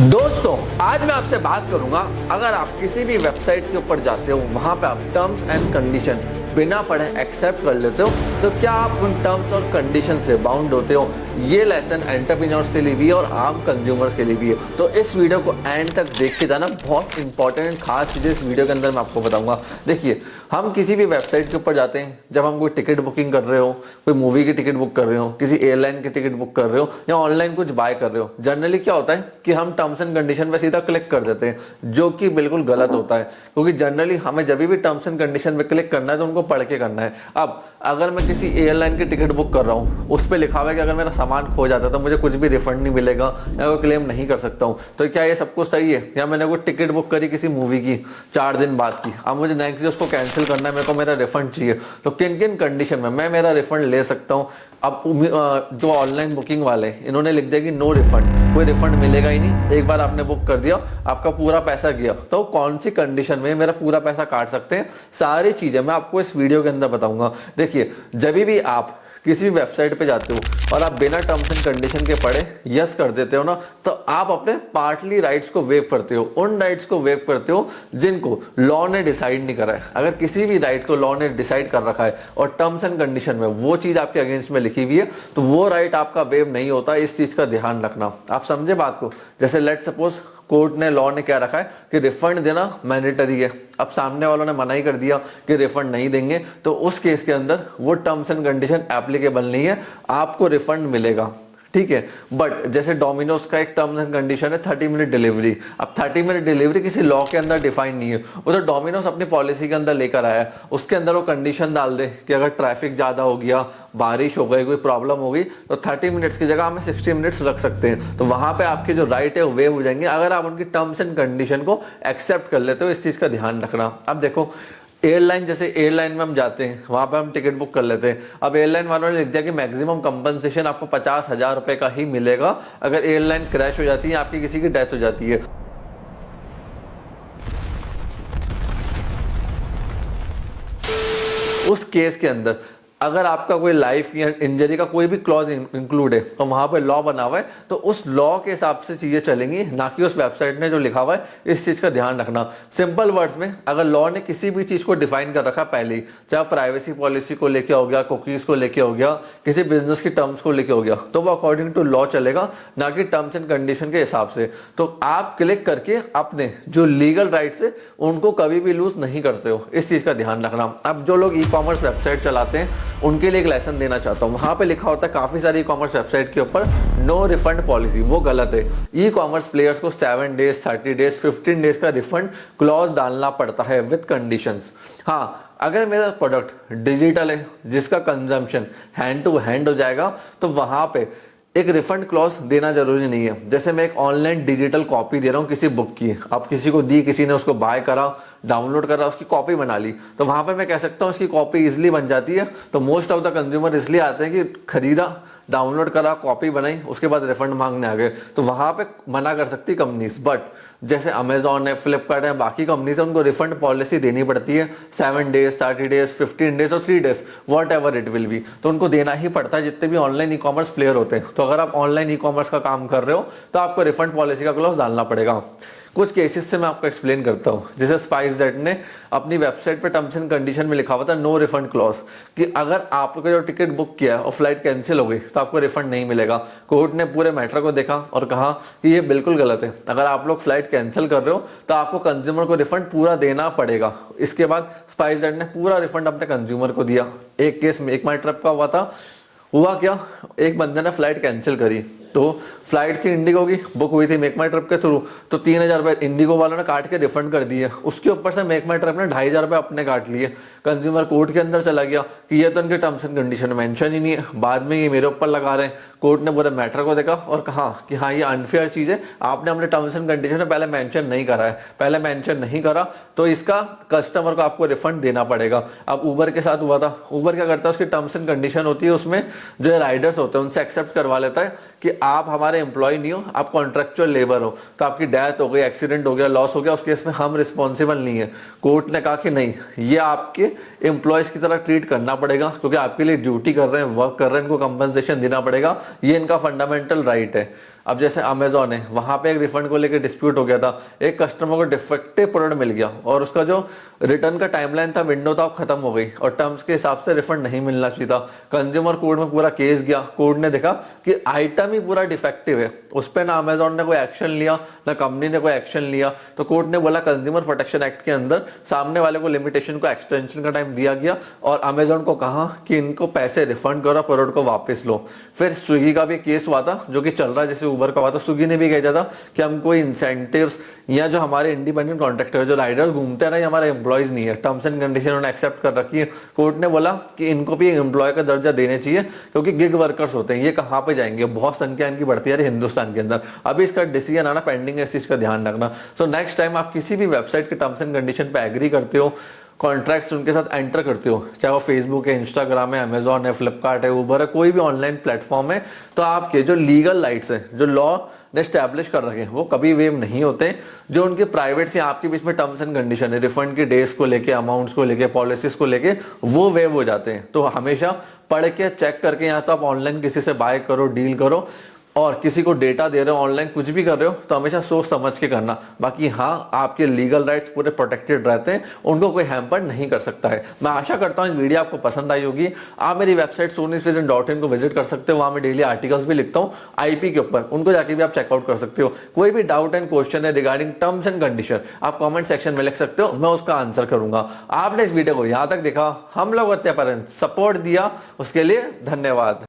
दोस्तों, आज मैं आपसे बात करूंगा, अगर आप किसी भी वेबसाइट के ऊपर जाते हो, वहां पे आप टर्म्स एंड कंडीशन बिना पढ़े एक्सेप्ट कर लेते हो, तो क्या आप उन टर्म्स और कंडीशन से बाउंड होते हो? ये लेसन एंटरप्रेन्योर्स के लिए भी है और आम कंज्यूमर्स के लिए भी है। तो इस वीडियो को एंड तक देखिए जाना, बहुत इंपॉर्टेंट खास चीज़ें इस वीडियो के अंदर मैं आपको बताऊंगा। देखिए, हम किसी भी वेबसाइट के ऊपर जाते हैं, जब हम कोई टिकट बुकिंग कर रहे हो, कोई मूवी की टिकट बुक कर रहे हो, किसी एयरलाइन की टिकट बुक कर रहे हो या ऑनलाइन कुछ बाय कर रहे हो, जनरली क्या होता है कि हम टर्म्स एंड कंडीशन पे सीधा क्लिक कर देते हैं, जो कि बिल्कुल गलत होता है। क्योंकि जनरली हमें जब भी टर्म्स एंड कंडीशन पे क्लिक करना है तो उनको पढ़ के करना है। अब अगर मैं किसी एयरलाइन की टिकट बुक कर रहा हूँ, उस पर लिखा हुआ है कि अगर मेरा सामान खो जाता है तो मुझे कुछ भी रिफंड नहीं मिलेगा या कोई क्लेम नहीं कर सकता हूँ, तो क्या ये सब कुछ सही है? या मैंने कोई टिकट बुक करी किसी मूवी की 4 दिन बाद की, अब मुझे नेक्स्ट डे उसको कैंसिल करना है, मेरे को मेरा रिफंड चाहिए, तो किन किन कंडीशन में मैं मेरा रिफंड ले सकता हूँ? अब जो ऑनलाइन बुकिंग वाले इन्होंने लिख दिया कि नो रिफंड, कोई रिफंड मिलेगा ही नहीं, एक बार आपने बुक कर दिया, आपका पूरा पैसा गया, तो कौन सी कंडीशन में मेरा पूरा पैसा काट सकते हैं? सारी चीजें मैं आपको इस वीडियो के अंदर बताऊंगा। देखिए, जब भी आप किसी भी वेबसाइट पे जाते हो और आप बिना टर्म्स एंड कंडीशन के पढ़े यस कर देते हो ना, तो आप अपने पार्टली राइट्स को वेव करते हो, उन राइट्स को वेव करते हो जिनको लॉ ने डिसाइड नहीं करा है। अगर किसी भी राइट को लॉ ने डिसाइड कर रखा है और टर्म्स एंड कंडीशन में वो चीज आपके अगेंस्ट में लिखी हुई है, तो वो राइट आपका वेव नहीं होता। इस चीज का ध्यान रखना। आप समझे बात को? जैसे लेट सपोज कोर्ट ने, लॉ ने क्या रखा है कि रिफंड देना मैंडेटरी है। अब सामने वालों ने मना ही कर दिया कि रिफंड नहीं देंगे, तो उस केस के अंदर वो टर्म्स एंड कंडीशन एप्लीकेबल नहीं है, आपको रिफंड मिलेगा, ठीक है। बट जैसे डोमिनोज का एक टर्म्स एंड कंडीशन है 30 मिनट डिलीवरी। अब 30 मिनट डिलीवरी किसी लॉ के अंदर डिफाइन नहीं है, वो तो डोमिनोज अपनी पॉलिसी के अंदर लेकर आया है। उसके अंदर वो कंडीशन डाल दे कि अगर ट्रैफिक ज्यादा हो गया, बारिश हो गई, कोई प्रॉब्लम हो गई, तो 30 मिनट्स की जगह हमें 60 मिनट्स रख सकते हैं। तो वहां पे आपके जो राइट है वो वेव हो जाएंगे, अगर आप उनकी टर्म्स एंड कंडीशन को एक्सेप्ट कर लेते हो। इस चीज का ध्यान रखना। अब देखो, एयरलाइन, जैसे एयरलाइन में हम जाते हैं, वहां पे हम टिकट बुक कर लेते हैं। अब एयरलाइन वालों ने लिख दिया कि मैक्सिमम कंपनसेशन आपको 50,000 रुपए का ही मिलेगा अगर एयरलाइन क्रैश हो जाती है, आपकी किसी की डेथ हो जाती है। उस केस के अंदर अगर आपका कोई लाइफ या इंजरी का कोई भी क्लॉज इंक्लूड है, तो वहां पे लॉ बना हुआ है, तो उस लॉ के हिसाब से चीजें चलेंगी, ना कि उस वेबसाइट ने जो लिखा हुआ है। इस चीज का ध्यान रखना। सिंपल वर्ड्स में, अगर लॉ ने किसी भी चीज को डिफाइन कर रखा पहले ही, चाहे प्राइवेसी पॉलिसी को लेके हो गया, कुकीज को लेके हो गया, किसी बिजनेस की टर्म्स को लेके हो गया, तो वो अकॉर्डिंग टू लॉ चलेगा, ना कि टर्म्स एंड कंडीशन के हिसाब से। तो आप क्लिक करके अपने जो लीगल राइट्स है उनको कभी भी लूज नहीं करते हो। इस चीज का ध्यान रखना। अब जो लोग ई कॉमर्स वेबसाइट चलाते हैं उनके लिए एक लेसन देना चाहता हूं। वहां पे लिखा होता है काफी सारी ई कॉमर्स वेबसाइट के ऊपर नो रिफंड पॉलिसी, वो गलत है। ई कॉमर्स प्लेयर्स को 7 डेज, 30 डेज, 15 डेज का रिफंड क्लॉज डालना पड़ता है विद कंडीशंस। हाँ, अगर मेरा प्रोडक्ट डिजिटल है जिसका कंजम्पशन हैंड टू हैंड हो जाएगा, तो वहां पे एक रिफंड क्लॉज देना जरूरी नहीं है। जैसे मैं एक ऑनलाइन डिजिटल कॉपी दे रहा हूँ किसी बुक की, अब किसी को दी, किसी ने उसको बाय करा, डाउनलोड करा, उसकी कॉपी बना ली, तो वहां पे मैं कह सकता हूँ उसकी कॉपी इजिली बन जाती है। तो मोस्ट ऑफ द कंज्यूमर इसलिए आते हैं कि खरीदा, डाउनलोड करा, कॉपी बनाई, उसके बाद रिफंड मांगने आ गए, तो वहां पे मना कर सकती कंपनीज। बट जैसे अमेजॉन है, फ्लिपकार्ट है, बाकी कंपनीज है, उनको रिफंड पॉलिसी देनी पड़ती है 7 डेज, 30 डेज, 15 डेज और 3 days, what ever it will be, तो उनको देना ही पड़ता है जितने भी ऑनलाइन ई कॉमर्स प्लेयर होते हैं। तो अगर आप ऑनलाइन ई कॉमर्स का काम कर रहे हो तो आपको रिफंड पॉलिसी का क्लॉज डालना पड़ेगा। कुछ केसेस से मैं आपको एक्सप्लेन करता हूं। जैसे स्पाइसजेट ने अपनी वेबसाइट पे टर्म्स एंड कंडीशन में लिखा हुआ था नो रिफंड क्लॉज, कि अगर आपने जो टिकट बुक किया और फ्लाइट कैंसिल हो गई तो आपको रिफंड नहीं मिलेगा। कोर्ट ने पूरे मैटर को देखा और कहा कि ये बिल्कुल गलत है। अगर आप लोग फ्लाइट कैंसिल कर रहे हो तो आपको कंज्यूमर को रिफंड पूरा देना पड़ेगा। इसके बाद स्पाइसजेट ने पूरा रिफंड अपने कंज्यूमर को दिया। एक केस में, एक माई ट्रिप का हुआ था, हुआ क्या, एक बंदे ने फ्लाइट कैंसिल करी, तो फ्लाइट थी इंडिगो की, बुक हुई थी मेक माई ट्रिप के थ्रू, तो 3,000 रुपए इंडिगो वालों ने काट के रिफंड कर दिए। उसके ऊपर से मेक माई ट्रिप ने 2,500 रुपए अपने काट लिए। कंज्यूमर कोर्ट के अंदर चला गया कि ये तो इनके टर्म्स एंड कंडीशन मेंशन ही नहीं है, बाद में ये मेरे ऊपर लगा रहे हैं। कोर्ट ने पूरे मैटर को देखा और कहा कि हाँ, ये अनफेयर चीज है, आपने अपने टर्म्स एंड कंडीशन में पहले मेंशन नहीं करा है, पहले मेंशन नहीं करा, तो इसका कस्टमर को आपको रिफंड देना पड़ेगा। अब उबर के साथ हुआ था। उबर क्या करता है, उसकी टर्म्स एंड कंडीशन होती है, उसमें जो राइडर्स होते हैं उनसे एक्सेप्ट करवा लेता है कि आप हमारे एम्प्लॉय नहीं हो, आप कॉन्ट्रेक्चुअल लेबर हो, तो आपकी डेथ हो गई, एक्सीडेंट हो गया, लॉस हो गया, उस केस में हम रिस्पॉन्सिबल नहीं है। कोर्ट ने कहा कि नहीं, ये आपके एम्प्लॉयज की तरह ट्रीट करना पड़ेगा, क्योंकि आपके लिए ड्यूटी कर रहे हैं, वर्क कर रहे हैं, इनको कंपनसेशन देना पड़ेगा, ये इनका फंडामेंटल राइट है। अब जैसे अमेजोन है, वहां पे एक रिफंड को लेकर डिस्प्यूट हो गया था, एक कस्टमर को डिफेक्टिव प्रोडक्ट मिल गया और उसका जो रिटर्न का टाइमलाइन था, विंडो था, खत्म हो गई और टर्म्स के हिसाब से रिफंड नहीं मिलना चाहिए था। कंज्यूमर कोर्ट में पूरा केस गया, कोर्ट ने देखा कि आइटम ही पूरा डिफेक्टिव है, उस पर ना अमेजोन ने कोई एक्शन लिया ना कंपनी ने कोई एक्शन लिया। तो कोर्ट ने बोला कंज्यूमर प्रोटेक्शन एक्ट के अंदर सामने वाले को लिमिटेशन को एक्सटेंशन का टाइम दिया गया और अमेजोन को कहा कि इनको पैसे रिफंड करो, प्रोडक्ट को वापस लो। फिर स्विगी का भी केस हुआ था जो कि चल रहा है, जैसे उबर का हुआ था। स्विगी ने भी कहा था कि हम कोई इंसेंटिव्स या जो हमारे इंडिपेंडेंट कॉन्ट्रैक्टर जो राइडर्स घूमते हैं ना, ये हमारे एम्प्लॉयज नहीं है, टर्म्स एंड कंडीशन उन्होंने एक्सेप्ट कर रखी है। कोर्ट ने बोला कि इनको भी एम्प्लॉय का दर्जा देने चाहिए क्योंकि गिग वर्कर्स होते हैं, ये कहाँ पे जाएंगे, बहुत संख्या इनकी बढ़ती है हिंदुस्तान के अंदर। अभी इसका डिसीजन आना पेंडिंग है, इस चीज का ध्यान रखना। सो नेक्स्ट टाइम आप किसी भी वेबसाइट के टर्म्स एंड कंडीशन पे एग्री करते हो, कॉन्ट्रैक्ट्स उनके साथ एंटर करते हो, चाहे वो फेसबुक है, इंस्टाग्राम है, अमेजॉन है, फ्लिपकार्ट है, उबर है, कोई भी ऑनलाइन प्लेटफॉर्म है, तो आपके जो लीगल राइट्स है, जो लॉ ने स्टैब्लिश कर रखे हैं, वो कभी वेव नहीं होते। जो उनके प्राइवेट से आपके बीच में टर्म्स एंड कंडीशन है, रिफंड के डेज को लेके, अमाउंट्स को लेके, पॉलिसीज को लेके, वो वेव हो जाते हैं। तो हमेशा पढ़ के चेक करके यहाँ तो आप ऑनलाइन किसी से बाय करो, डील करो, और किसी को डेटा दे रहे हो, ऑनलाइन कुछ भी कर रहे हो तो हमेशा सोच समझ के करना। बाकी हाँ, आपके लीगल राइट्स पूरे प्रोटेक्टेड रहते हैं, उनको कोई हैम्पर नहीं कर सकता है। मैं आशा करता हूँ वीडियो आपको पसंद आई होगी। आप मेरी वेबसाइट sonysvision.in को विजिट कर सकते हो, वहां मैं डेली आर्टिकल्स भी लिखता हूँ आईपी के ऊपर, उनको जाके भी आप चेकआउट कर सकते हो। कोई भी डाउट एंड क्वेश्चन है रिगार्डिंग टर्म्स एंड कंडीशन, आप कॉमेंट सेक्शन में लिख सकते हो, मैं उसका आंसर करूंगा। आपने इस वीडियो को यहाँ तक देखा, हम लोग सपोर्ट दिया, उसके लिए धन्यवाद।